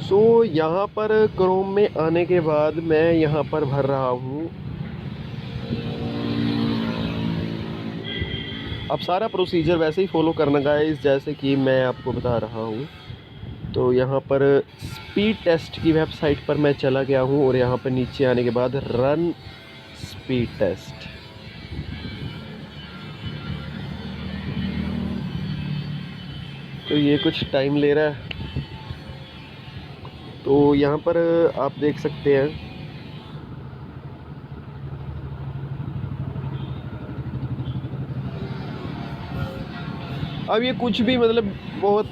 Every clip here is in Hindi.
सो यहाँ पर क्रोम में आने के बाद मैं यहाँ पर भर रहा हूँ। अब सारा प्रोसीजर वैसे ही फॉलो करना गाइस जैसे कि मैं आपको बता रहा हूँ। तो यहाँ पर स्पीड टेस्ट की वेबसाइट पर मैं चला गया हूँ और यहाँ पर नीचे आने के बाद रन स्पीड टेस्ट। तो ये कुछ टाइम ले रहा है। तो यहाँ पर आप देख सकते हैं अब ये कुछ भी मतलब बहुत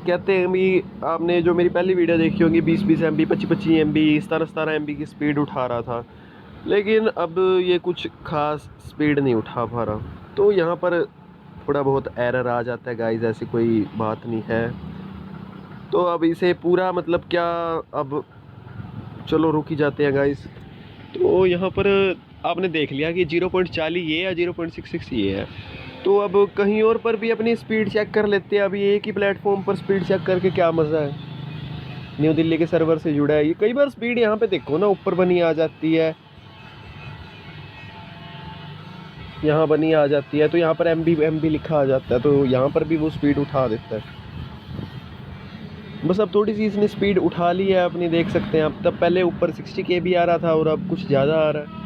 कहते हैं भी। आपने जो मेरी पहली वीडियो देखी होगी 20-20 MB 25-25 MB 17-17 MB की स्पीड उठा रहा था, लेकिन अब ये कुछ खास स्पीड नहीं उठा पा रहा। तो यहाँ पर थोड़ा बहुत एरर आ जाता है गाइस, ऐसी कोई बात नहीं है। तो अब इसे पूरा मतलब क्या, अब चलो रुक ही जाते हैं गाइस। तो यहाँ पर आपने देख लिया कि 0.40 ये या 0.66 ये है। तो अब कहीं और पर भी अपनी स्पीड चेक कर लेते हैं। अभी एक ही प्लेटफॉर्म पर स्पीड चेक करके क्या मज़ा है। न्यू दिल्ली के सर्वर से जुड़ा है ये। कई बार स्पीड यहाँ पे देखो ना ऊपर बनी आ जाती है, यहाँ बनी आ जाती है। तो यहाँ पर MB लिखा आ जाता है, तो यहाँ पर भी वो स्पीड उठा देता है। बस अब थोड़ी सी इसने स्पीड उठा ली है अपनी, देख सकते हैं आप। तब पहले ऊपर 60 KB आ रहा था और अब कुछ ज़्यादा आ रहा है।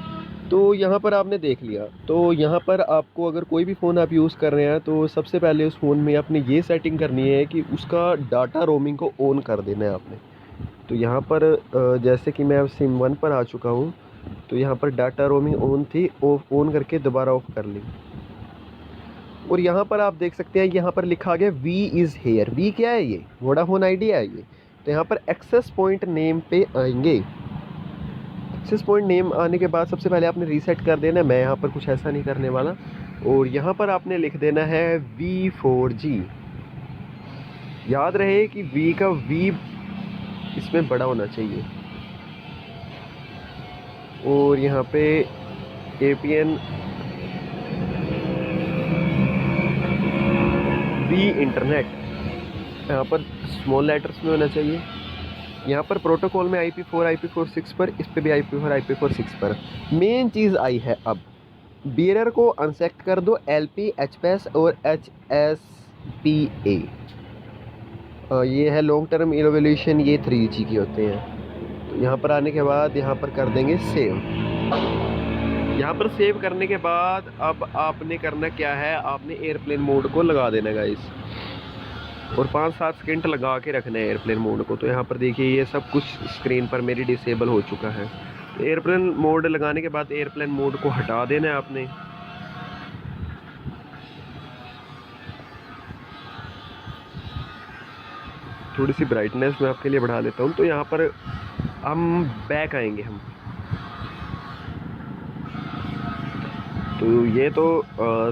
तो यहाँ पर आपने देख लिया। तो यहाँ पर आपको अगर कोई भी फ़ोन आप यूज़ कर रहे हैं तो सबसे पहले उस फ़ोन में आपने ये सेटिंग करनी है कि उसका डाटा रोमिंग को ऑन कर देना है आपने। तो यहाँ पर जैसे कि मैं अब सिम 1 पर आ चुका हूँ, तो यहाँ पर डाटा रोमिंग ऑन थी, ऑन करके दोबारा ऑफ कर ली। और यहाँ पर आप देख सकते हैं यहाँ पर लिखा गया वी इज़ हेयर। वी क्या है? ये वोडाफोन आइडिया है ये। तो यहाँ पर एक्सेस पॉइंट नेम पे आएंगे। एक्सेस पॉइंट नेम आने के बाद सबसे पहले आपने रीसेट कर देना है। मैं यहाँ पर कुछ ऐसा नहीं करने वाला। और यहाँ पर आपने लिख देना है V4G। याद रहे कि V का V इसमें बड़ा होना चाहिए। और यहाँ पे APN V इंटरनेट यहाँ पर स्मॉल लेटर्स में होना चाहिए। यहाँ पर प्रोटोकॉल में IP4 IP46 पर, इस पे भी IP4 IP46 पर। मेन चीज़ आई है अब, बियरर को अनसेलेक्ट कर दो। LP HPS और HSPA ये है लॉन्ग टर्म इवोल्यूशन, ये 3G के होते हैं। तो यहाँ पर आने के बाद यहाँ पर कर देंगे सेव। यहाँ पर सेव करने के बाद अब आपने करना क्या है, आपने एयरप्लेन मोड को लगा देना गाइस, और 5-7 सेकंड लगा के रखना है एयरप्लेन मोड को। तो यहाँ पर देखिए ये सब कुछ स्क्रीन पर मेरी डिसेबल हो चुका है। तो एयरप्लेन मोड लगाने के बाद एयरप्लेन मोड को हटा देना है आपने। थोड़ी सी ब्राइटनेस मैं आपके लिए बढ़ा देता हूँ। तो यहाँ पर हम बैक आएंगे हम। तो ये तो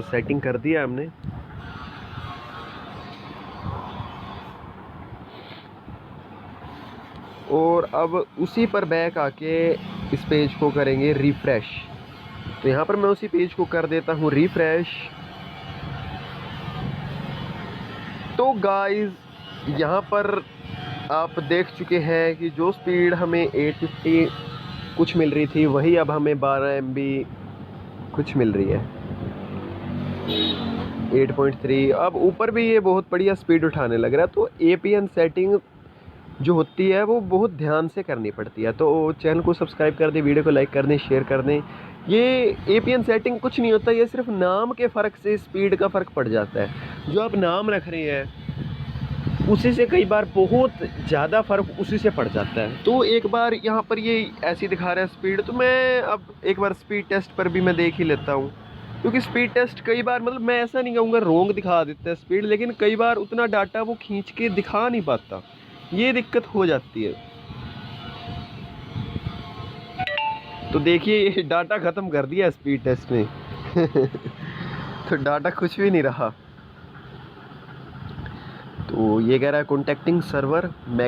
सेटिंग कर दिया हमने। और अब उसी पर बैक आके इस पेज को करेंगे रिफ़्रेश। तो यहाँ पर मैं उसी पेज को कर देता हूँ रिफ़्रेश। तो गाइस यहाँ पर आप देख चुके हैं कि जो स्पीड हमें 850 कुछ मिल रही थी, वही अब हमें 12 MB कुछ मिल रही है, 8.3। अब ऊपर भी ये बहुत बढ़िया स्पीड उठाने लग रहा है। तो APN सेटिंग जो होती है वो बहुत ध्यान से करनी पड़ती है। तो चैनल को सब्सक्राइब कर दें, वीडियो को लाइक कर दें, शेयर कर दें। ये APN सेटिंग कुछ नहीं होता, ये सिर्फ नाम के फ़र्क से स्पीड का फ़र्क पड़ जाता है। जो आप नाम रख रहे हैं उसी से कई बार बहुत ज़्यादा फ़र्क उसी से पड़ जाता है। तो एक बार यहाँ पर ये ऐसी दिखा रहा है स्पीड, तो मैं अब एक बार स्पीड टेस्ट पर भी मैं देख ही लेता हूँ, क्योंकि स्पीड टेस्ट कई बार मतलब मैं ऐसा नहीं कहूँगा रोंग दिखा देता है स्पीड, लेकिन कई बार उतना डाटा वो खींच के दिखा नहीं पाता, ये दिक्कत हो जाती है। तो देखिए ये डाटा ख़त्म कर दिया स्पीड टेस्ट ने तो डाटा कुछ भी नहीं रहा। तो ये कह रहा है कॉन्टैक्टिंग सर्वर मेगा